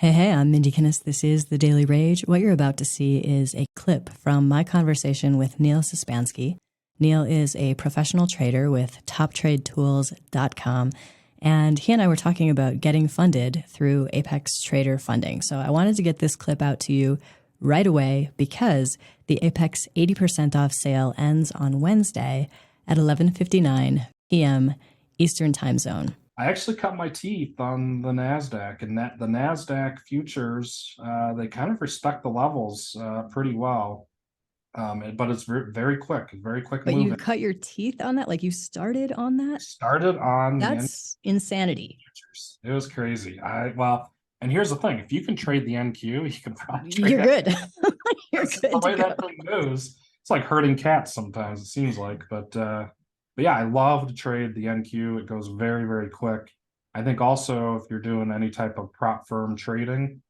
Hey, I'm Mindie. This is The Daily Rage. What you're about to see is a clip from my conversation with Neil Sispansky. Neil is a professional trader with TopTradeTools.com, and he and I were talking about getting funded through Apex Trader funding. So I wanted to get this clip out to you right away because the Apex 80% off sale ends on Wednesday at 11:59 p.m. Eastern Time Zone. I actually cut my teeth on the NASDAQ, and that the NASDAQ futures, they kind of respect the levels pretty well. But it's very quick, very quick But you moving. cut your teeth on that? Like you started on that? Started on the That's insanity. futures. It was crazy. And here's the thing: if you can trade the NQ, you can probably trade You're good. You're that's the good to way go. that thing moves. It's like herding cats sometimes, it seems like. But yeah, I love to trade the NQ. It goes very, very quick. I think also if you're doing any type of prop firm trading,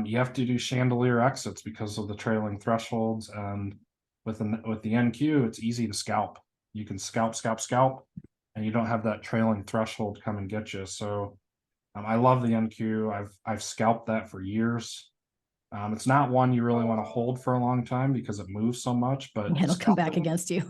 you have to do chandelier exits because of the trailing thresholds. And with the NQ, it's easy to scalp. You can scalp, and you don't have that trailing threshold come and get you. So I love the NQ. I've scalped that for years. It's not one you really want to hold for a long time because it moves so much, but It'll come back against you.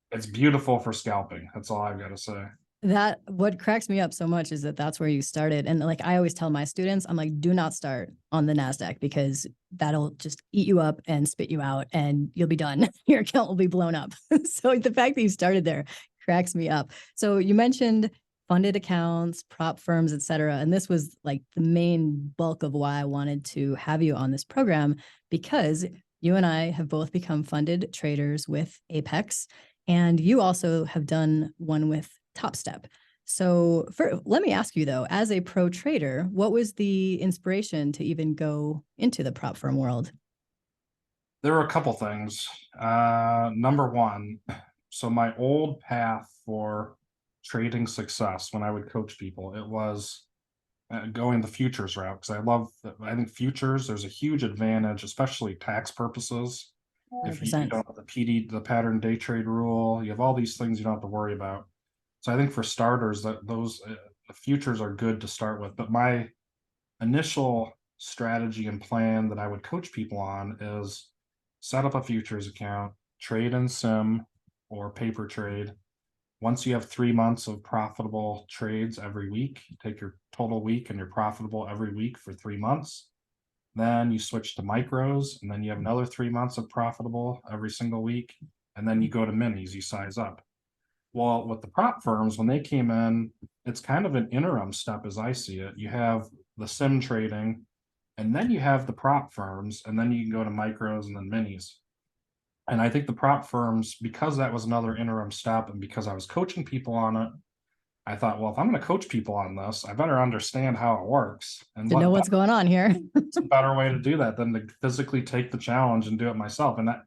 it's beautiful for scalping. That's all I've got to say. That what cracks me up so much is that that's where you started. And like I always tell my students, I'm like, do not start on the NASDAQ because that'll just eat you up and spit you out and you'll be done. Your account will be blown up. So the fact that you started there cracks me up. So you mentioned funded accounts, prop firms, et cetera. And this was like the main bulk of why I wanted to have you on this program, because you and I have both become funded traders with Apex. And you also have done one with Top Step. So let me ask you though, as a pro trader, what was the inspiration to even go into the prop firm world? There were a couple things. Number one, so my old path for trading success when I would coach people, it was going the futures route because I think futures, there's a huge advantage, especially tax purposes. If you 100%. don't have the the pattern day trade rule, you have all these things you don't have to worry about. So I think for starters, the futures are good to start with. But my initial strategy and plan that I would coach people on is set up a futures account, trade in sim or paper trade. Once you have 3 months of profitable trades every week, you take your total week and you're profitable every week for 3 months. Then you switch to micros, and then you have another 3 months of profitable every single week. And then you go to minis, you size up. Well, with the prop firms, when they came in, it's kind of an interim step as I see it. You have the sim trading, and then you have the prop firms, and then you can go to micros and then minis. And I think the prop firms, because that was another interim step, and because I was coaching people on it, I thought, well, if I'm going to coach people on this, I better understand how it works. And To know what's going on here. what's a better way to do that than to physically take the challenge and do it myself? And that,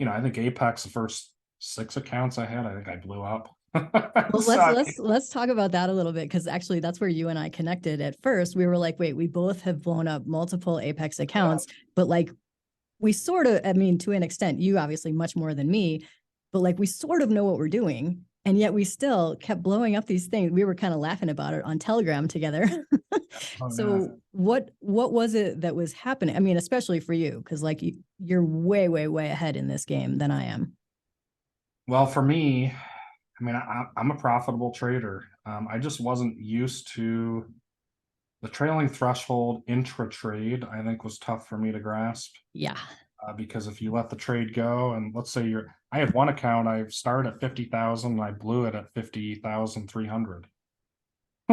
I think Apex, the first 6 accounts I had, I think I blew up. Well, So, let's talk about that a little bit, because actually that's where you and I connected. At first, we were like, wait, we both have blown up multiple Apex accounts, but like we sort of, I mean, to an extent, you obviously much more than me, but like we sort of know what we're doing. And yet we still kept blowing up these things. We were kind of laughing about it on Telegram together. So what was it that was happening? I mean, especially for you, because like you're way, way, way ahead in this game than I am. well, for me, I mean, I'm a profitable trader. I just wasn't used to the trailing threshold intra trade. I think was tough for me to grasp. Yeah. Because if you let the trade go, and let's say I had one account, I started at 50,000, and I blew it at 50,300.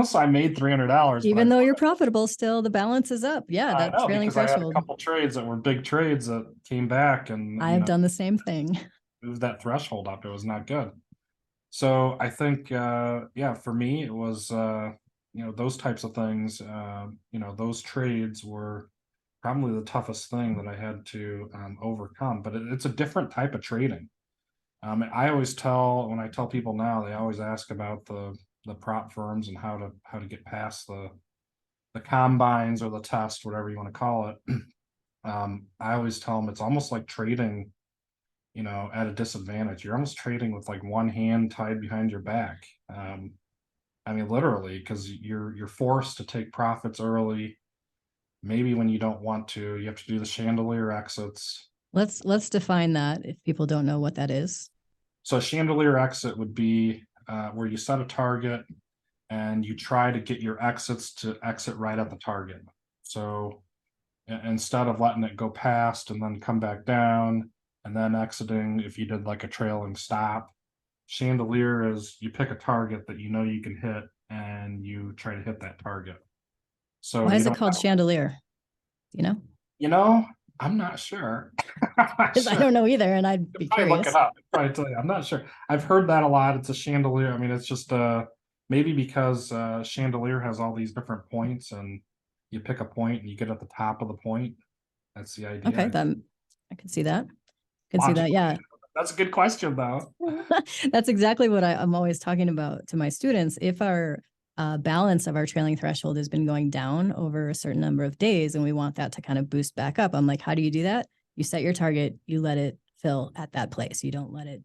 So I made $300. Even though you're profitable, still the balance is up. Yeah, I that know trailing because I had a threshold. couple trades that were big trades that came back and I have done the same thing. moved that threshold up. It was not good. So I think, yeah, for me, it was, those types of things, those trades were probably the toughest thing that I had to overcome. But it's a different type of trading. I always when I tell people now, they always ask about the prop firms and how to get past the combines or the test, whatever you want to call it. I always tell them it's almost like trading, at a disadvantage. You're almost trading with like one hand tied behind your back. I mean, literally, because you're forced to take profits early. Maybe when you don't want to, you have to do the chandelier exits. Let's define that if people don't know what that is. So a chandelier exit would be where you set a target and you try to get your exits to exit right at the target. So instead of letting it go past and then come back down and then exiting, if you did like a trailing stop, chandelier is you pick a target that you know you can hit and you try to hit that target. So Why you is it don't called have, chandelier? You know, you know, I'm not sure. I'm not because I sure. don't know either, and I'd be Probably look it curious. up. Probably tell you. I'm not sure. I've heard that a lot. It's a chandelier. I mean, it's just maybe because chandelier has all these different points, and you pick a point and you get at the top of the point. That's the Okay, idea. then I can see that. Can see that. Logically, Yeah. that's a good question, though. That's exactly what I'm always talking about to my students. If our balance of our trailing threshold has been going down over a certain number of days and we want that to kind of boost back up, I'm like, how do you do that? You set your target, you let it fill at that place. You don't let it,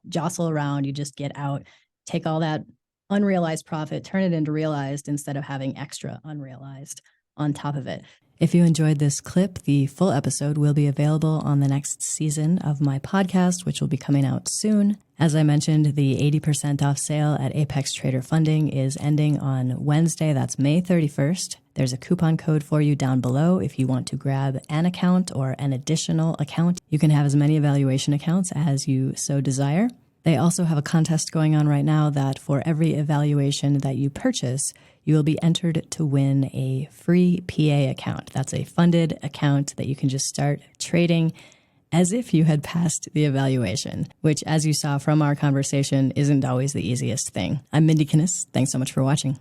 jostle around. You just get out, take all that unrealized profit, turn it into realized instead of having extra unrealized on top of it. If you enjoyed this clip, the full episode will be available on the next season of my podcast, which will be coming out soon. As I mentioned, the 80% off sale at Apex Trader Funding is ending on Wednesday. That's May 31st. There's a coupon code for you down below if you want to grab an account or an additional account. You can have as many evaluation accounts as you so desire. They also have a contest going on right now that for every evaluation that you purchase, you will be entered to win a free PA account. That's a funded account that you can just start trading as if you had passed the evaluation, which, as you saw from our conversation, isn't always the easiest thing. I'm Mindie. Thanks so much for watching.